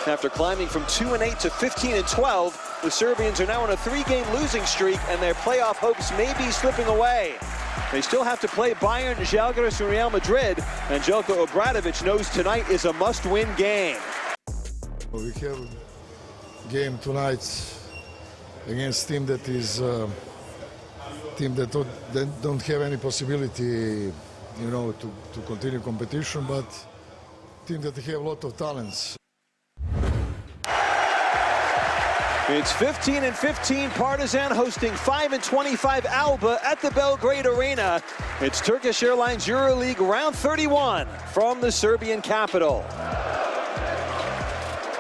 After climbing from 2-8 to 15-12, the Serbians are now on a 3-game losing streak, and their playoff hopes may be slipping away. They still have to play Bayern, Žalgiris, and Real Madrid, and Jelko Obradović knows tonight is a must-win game. We have a game tonight against a team that is don't have any possibility, you know, to continue competition, but team that have a lot of talents. It's 15-15 Partizan hosting 5-25 ALBA at the Belgrade Arena. It's Turkish Airlines Euroleague round 31 from the Serbian capital.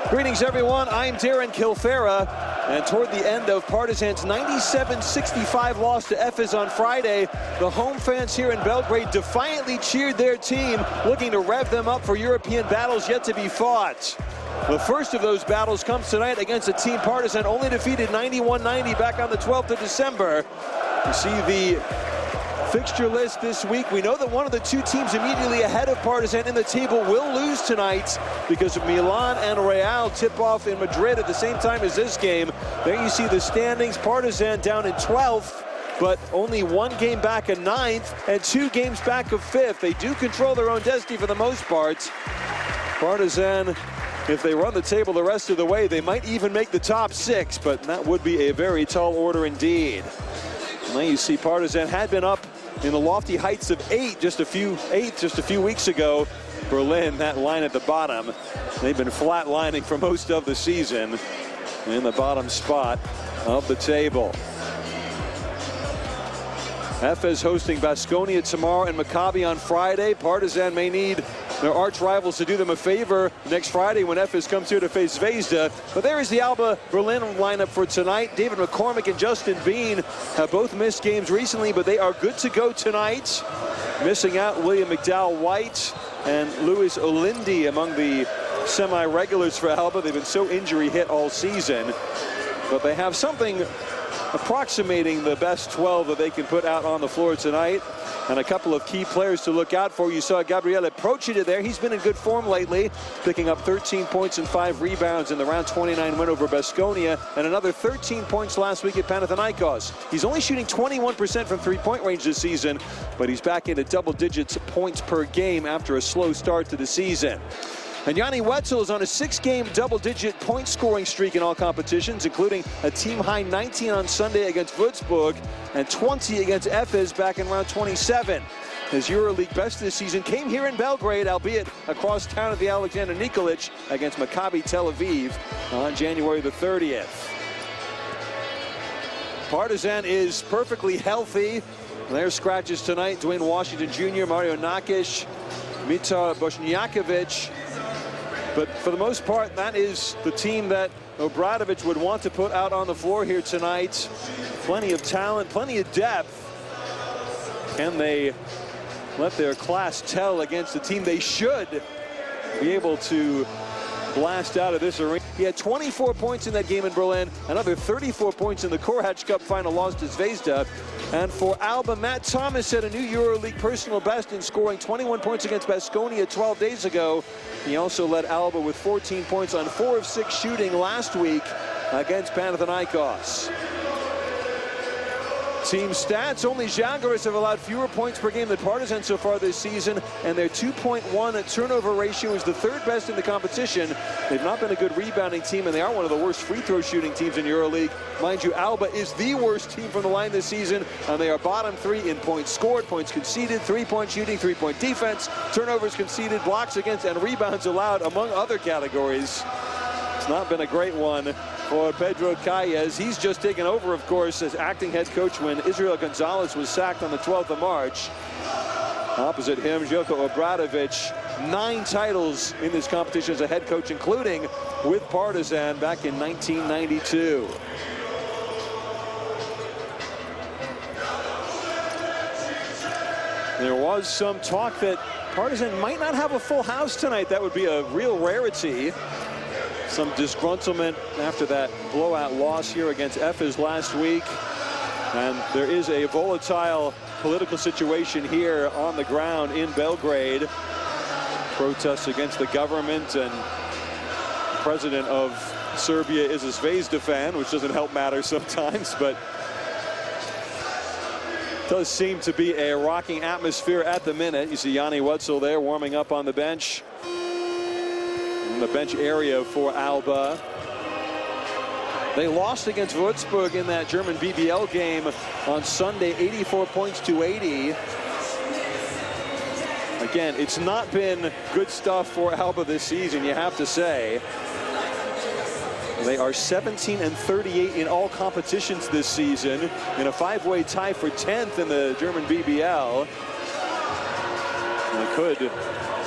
Greetings everyone, I'm Darren Kilfera, and toward the end of Partizan's 97-65 loss to Efes on Friday, the home fans here in Belgrade defiantly cheered their team, looking to rev them up for European battles yet to be fought. The first of those battles comes tonight against a team Partizan only defeated 91-90 back on the 12th of December. You see the fixture list this week. We know that one of the two teams immediately ahead of Partizan in the table will lose tonight because Milan and Real tip off in Madrid at the same time as this game. There you see the standings. Partizan down in 12th, but only 1 game back of 9th and 2 games back of 5th. They do control their own destiny for the most part. Partizan, if they run the table the rest of the way, they might even make the top 6, but that would be a very tall order indeed. Now you see Partizan had been up in the lofty heights of 8 just a few weeks ago. Berlin, that line at the bottom, they've been flatlining for most of the season in the bottom spot of the table. Efes hosting Baskonia tomorrow and Maccabi on Friday. Partizan may need their arch rivals to do them a favor next Friday when Efes comes here to face Zvezda. But there is the ALBA Berlin lineup for tonight. David McCormick and Justin Bean have both missed games recently, but they are good to go tonight. Missing out William McDowell-White and Louis Olindi among the semi-regulars for ALBA. They've been so injury hit all season, but they have something approximating the best 12 that they can put out on the floor tonight, and a couple of key players to look out for. You saw Gabriele Procida there. He's been in good form lately, picking up 13 points and 5 rebounds in the round 29 win over Baskonia, and another 13 points last week at Panathinaikos. He's only shooting 21% from three-point range this season, but he's back into double digits points per game after a slow start to the season. And Yanni Wetzel is on a 6-game double-digit point-scoring streak in all competitions, including a team-high 19 on Sunday against Würzburg and 20 against Efes back in round 27. His Euroleague best this season came here in Belgrade, albeit across town at the Alexander Nikolic against Maccabi Tel Aviv on January the 30th. Partizan is perfectly healthy. Their scratches tonight: Dwayne Washington Jr., Mario Nakic, Mitar Bosniakovic. But for the most part, that is the team that Obradović would want to put out on the floor here tonight. Plenty of talent, plenty of depth. Can they let their class tell against the team they should be able to blast out of this arena? He had 24 points in that game in Berlin, another 34 points in the Korhach Cup final loss to Zvezda. And for ALBA, Matt Thomas set a new EuroLeague personal best in scoring 21 points against Baskonia 12 days ago. He also led ALBA with 14 points on 4 of 6 shooting last week against Panathinaikos. Team stats: only Žalgiris have allowed fewer points per game than Partizan so far this season, and their 2.1 turnover ratio is the 3rd best in the competition. They've not been a good rebounding team, and they are one of the worst free throw shooting teams in EuroLeague. Mind you, ALBA is the worst team from the line this season, and they are bottom 3 in points scored, points conceded, 3-point shooting, 3-point defense, turnovers conceded, blocks against, and rebounds allowed, among other categories. It's not been a great one for Pedro Calles. He's just taken over, of course, as acting head coach when Israel Gonzalez was sacked on the 12th of March. Opposite him, Jelko Obradović, 9 titles in this competition as a head coach, including with Partizan back in 1992. There was some talk that Partizan might not have a full house tonight. That would be a real rarity. Some disgruntlement after that blowout loss here against Efes last week. And there is a volatile political situation here on the ground in Belgrade. Protests against the government and president of Serbia is a Zvezda fan, which doesn't help matters sometimes, but does seem to be a rocking atmosphere at the minute. You see Yanni Wetzel there warming up on the bench. In the bench area for ALBA. They lost against Würzburg in that German BBL game on Sunday, 84 points to 80. Again, it's not been good stuff for ALBA this season, you have to say. They are 17-38 in all competitions this season, in a 5-way tie for 10th in the German BBL. And they could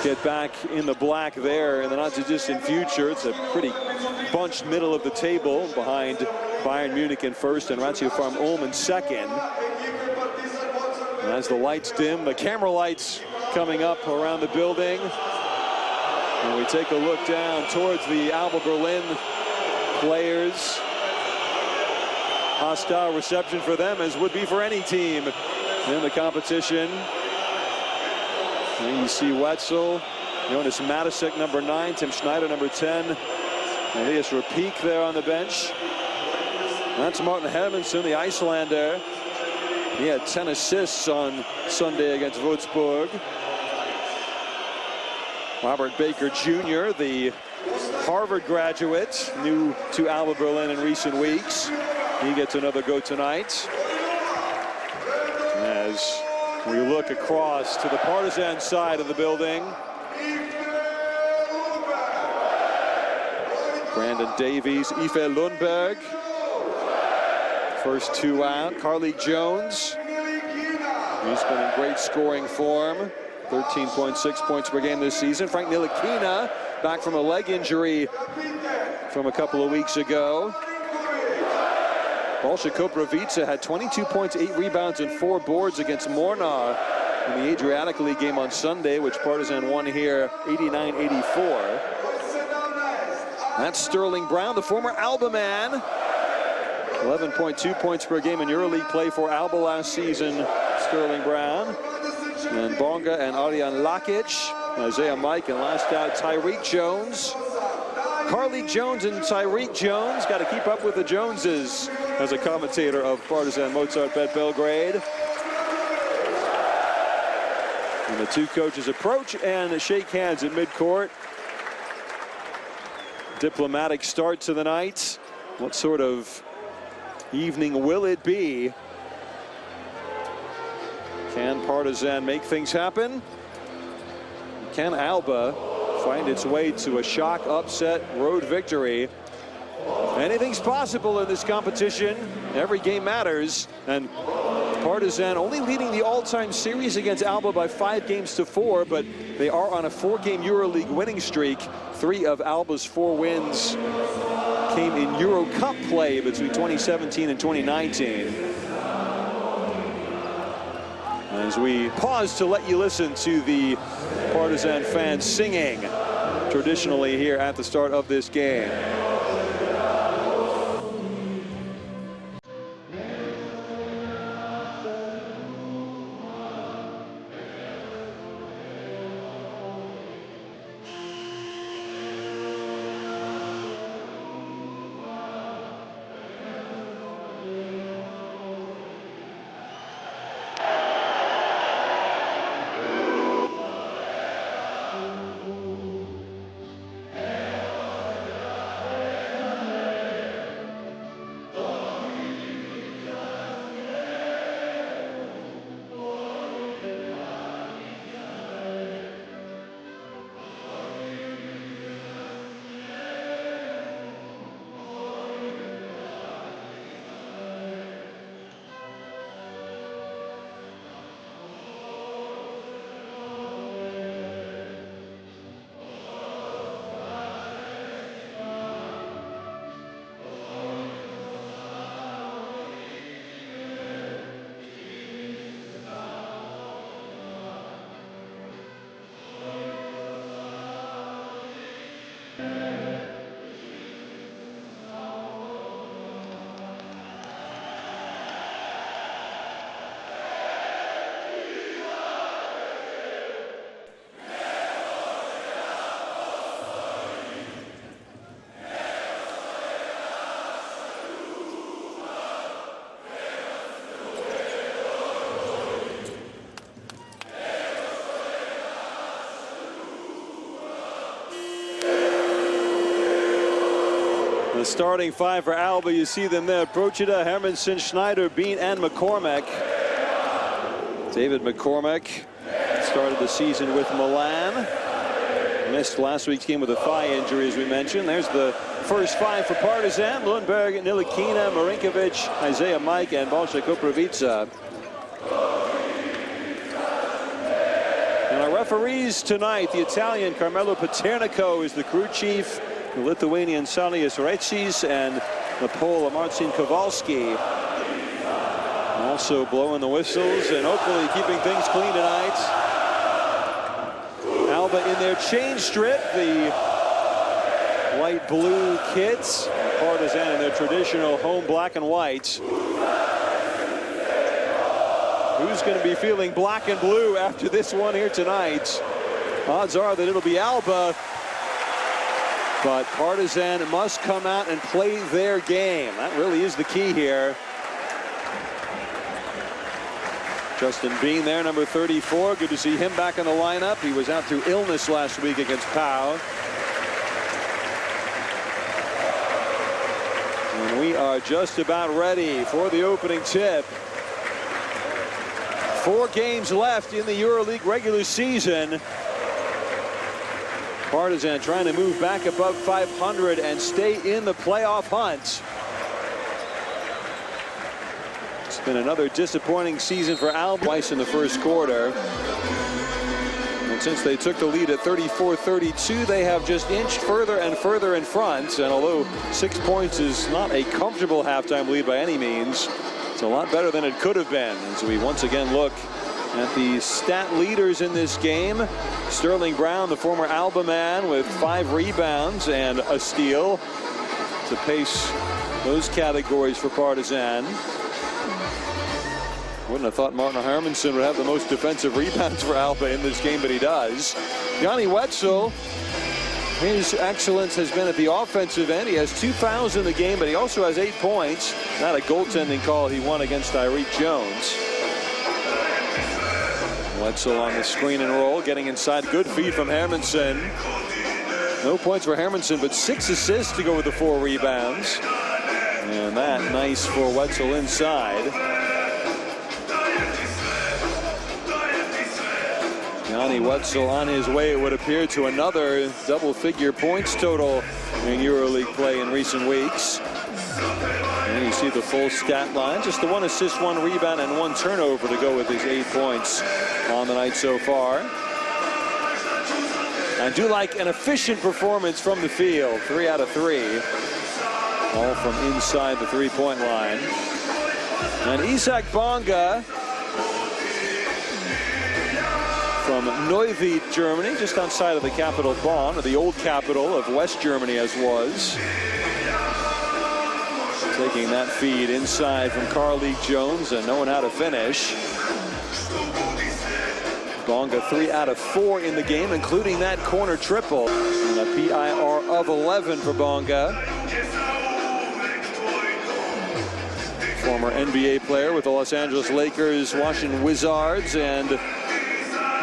get back in the black there in the not-too-distant future. It's a pretty bunched middle of the table behind Bayern Munich in first and Ratio Farm Ulm in second. And as the lights dim, the camera lights coming up around the building. And we take a look down towards the ALBA Berlin players. Hostile reception for them, as would be for any team in the competition. And you see Wetzel, Jonas Matisek, number 9, Tim Schneider, number 10, Elias Rapik there on the bench. That's Martin Hermansson, the Icelander. He had 10 assists on Sunday against Würzburg. Robert Baker Jr., the Harvard graduate, new to ALBA Berlin in recent weeks. He gets another go tonight. As we look across to the Partizan side of the building. Brandon Davies, Ife Lundberg. First two out. Carly Jones. He's been in great scoring form. 13.6 points per game this season. Frank Ntilikina, back from a leg injury from a couple of weeks ago. Balša Koprivica had 22 points, 8 rebounds, and 4 boards against Mornar in the Adriatic League game on Sunday, which Partizan won here 89-84. That's Sterling Brown, the former ALBA man. 11.2 points per game in Euroleague play for ALBA last season, Sterling Brown. And Bonga and Arjan Lakic, Isaiah Mike, and last out Tyreek Jones. Carly Jones and Tyreek Jones, got to keep up with the Joneses, as a commentator of Partizan Mozart Bet Belgrade. And the two coaches approach and shake hands at midcourt. Diplomatic start to the night. What sort of evening will it be? Can Partizan make things happen? Can ALBA find its way to a shock, upset, road victory? Anything's possible in this competition. Every game matters. And Partizan only leading the all-time series against ALBA by 5-4, but they are on a 4-game Euroleague winning streak. 3 of ALBA's 4 wins came in Euro Cup play between 2017 and 2019. As we pause to let you listen to the Partizan fans singing traditionally here at the start of this game. The starting five for ALBA, you see them there. Procida, Hermansen, Schneider, Bean, and McCormack. David McCormack started the season with Milan. Missed last week's game with a thigh injury, as we mentioned. There's the first five for Partizan. Lundberg, Nilikina, Marinkovic, Isaiah Mike, and Balcha Koprivica. And our referees tonight, the Italian Carmelo Paternico is the crew chief. The Lithuanian Salius Recis and the Pole Marcin Kowalski also blowing the whistles and hopefully keeping things clean tonight. ALBA in their chain strip, the light blue kits. Partizan in their traditional home black and white. Who's going to be feeling black and blue after this one here tonight? Odds are that it'll be ALBA. But Partizan must come out and play their game. That really is the key here. Justin Bean there, number 34. Good to see him back in the lineup. He was out through illness last week against Pau. And we are just about ready for the opening tip. 4 games left in the Euroleague regular season. Partizan trying to move back above 500 and stay in the playoff hunt. It's been another disappointing season for ALBA twice in the first quarter. And since they took the lead at 34-32, they have just inched further and further in front. And although 6 points is not a comfortable halftime lead by any means, it's a lot better than it could have been. As we once again look at the stat leaders in this game. Sterling Brown, the former ALBA man, with 5 rebounds and a steal to pace those categories for Partizan. Wouldn't have thought Martin Hermansen would have the most defensive rebounds for ALBA in this game, but he does. Yanni Wetzel, his excellence has been at the offensive end. He has 2 fouls in the game, but he also has 8 points. Not a goaltending call he won against Tyreek Jones. Wetzel on the screen and roll, getting inside. Good feed from Hermansen. No points for Hermansen, but 6 assists to go with the 4 rebounds. And that nice for Wetzel inside. Yanni Wetzel on his way, it would appear, to another double-figure points total in Euroleague play in recent weeks. And you see the full stat line, just the 1 assist, 1 rebound, and 1 turnover to go with his 8 points on the night so far. I do like an efficient performance from the field. 3 out of 3. All from inside the 3-point line. And Isaac Bonga from Neuwied, Germany, just outside of the capital Bonn, or the old capital of West Germany as was. Taking that feed inside from Carleek Jones and knowing how to finish. Bonga 3 out of 4 in the game, including that corner triple. And a PIR of 11 for Bonga. Former NBA player with the Los Angeles Lakers, Washington Wizards, and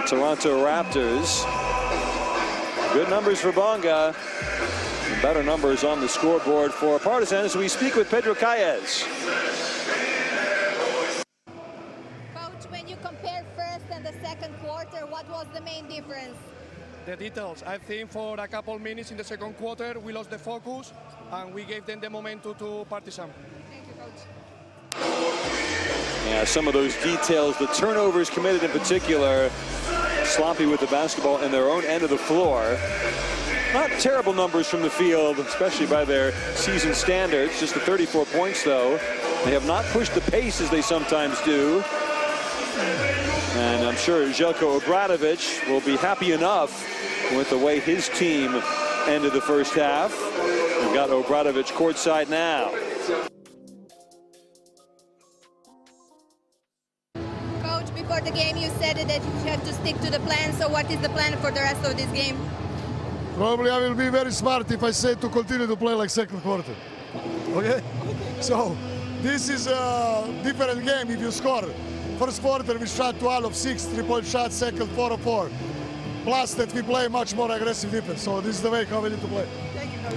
Toronto Raptors. Good numbers for Bonga. And better numbers on the scoreboard for Partizan as we speak with Pedro Calles. Coach, when you compare first and the second quarter, what was the main difference? The details. I think for a couple minutes in the second quarter, we lost the focus and we gave them the momentum to Partizan. Thank you, Coach. Yeah, some of those details, the turnovers committed in particular, sloppy with the basketball in their own end of the floor. Not terrible numbers from the field, especially by their season standards. Just the 34 points, though. They have not pushed the pace as they sometimes do. And I'm sure Željko Obradović will be happy enough with the way his team ended the first half. We've got Obradović courtside now. Coach, before the game you said that you have to stick to the plan, so what is the plan for the rest of this game? Probably I will be very smart if I say to continue to play like second quarter. Okay? So this is a different game if you score. First quarter we shot 12 of 6 3-point shots, second 4 of 4. Plus that we play much more aggressive defense. So this is the way how we need to play. Thank you, Coach.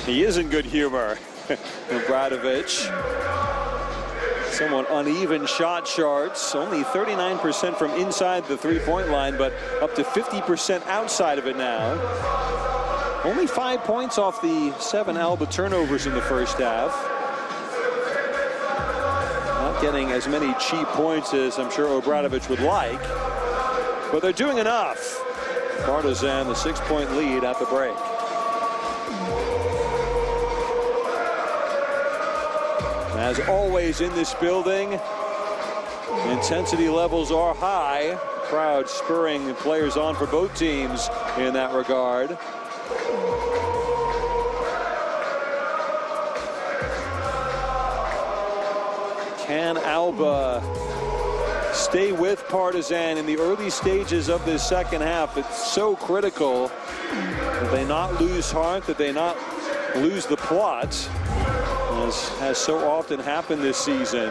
He is in good humor. Obradovic. Somewhat uneven shot charts. Only 39% from inside the three-point line, but up to 50% outside of it now. Only 5 points off the 7 ALBA turnovers in the first half. Not getting as many cheap points as I'm sure Obradovic would like, but they're doing enough. Partizan, the 6-point lead at the break. As always in this building, intensity levels are high. Crowd spurring players on for both teams in that regard. Can ALBA stay with Partizan in the early stages of this second half? It's so critical that they not lose heart, that they not lose the plot, as has so often happened this season.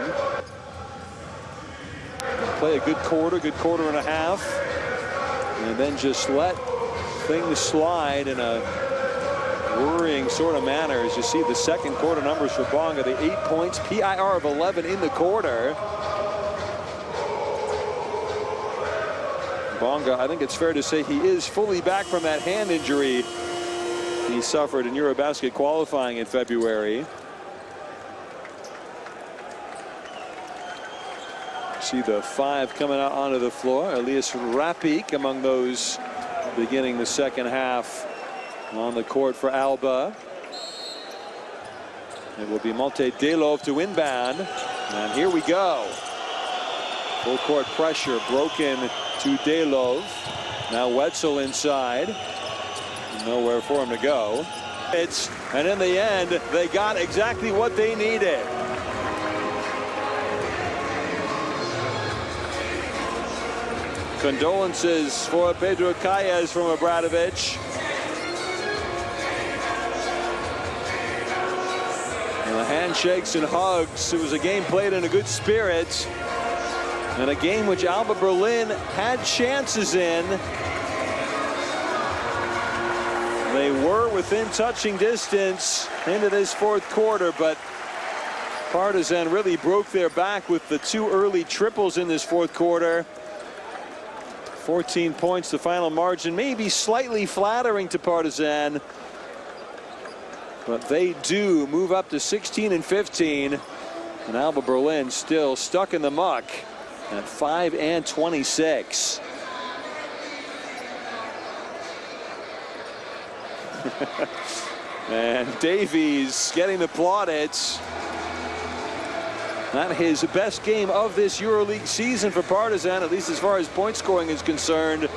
Play a good quarter and a half, and then just let things slide in a worrying sort of manner. As you see the second quarter numbers for Bonga, the 8 points, PIR of 11 in the quarter. Bonga, I think it's fair to say he is fully back from that hand injury he suffered in Eurobasket qualifying in February. See the 5 coming out onto the floor. Elias Rapik among those beginning the second half on the court for ALBA. It will be Malte Delov to inbound, and here we go. Full court pressure broken to Delov. Now Wetzel inside. Nowhere for him to go. And in the end, they got exactly what they needed. Condolences for Pedro Calles from Obradovic. Handshakes and hugs. It was a game played in a good spirit, and a game which ALBA Berlin had chances in. They were within touching distance into this fourth quarter, but Partizan really broke their back with the 2 early triples in this fourth quarter. 14 points, the final margin, maybe slightly flattering to Partizan, but they do move up to 16 and 15, and ALBA Berlin still stuck in the muck at 5 and 26. And Davies getting the plaudits. Not his best game of this EuroLeague season for Partizan, at least as far as point scoring is concerned.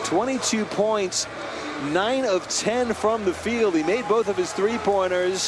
22 points, 9 of 10 from the field. He made both of his three-pointers.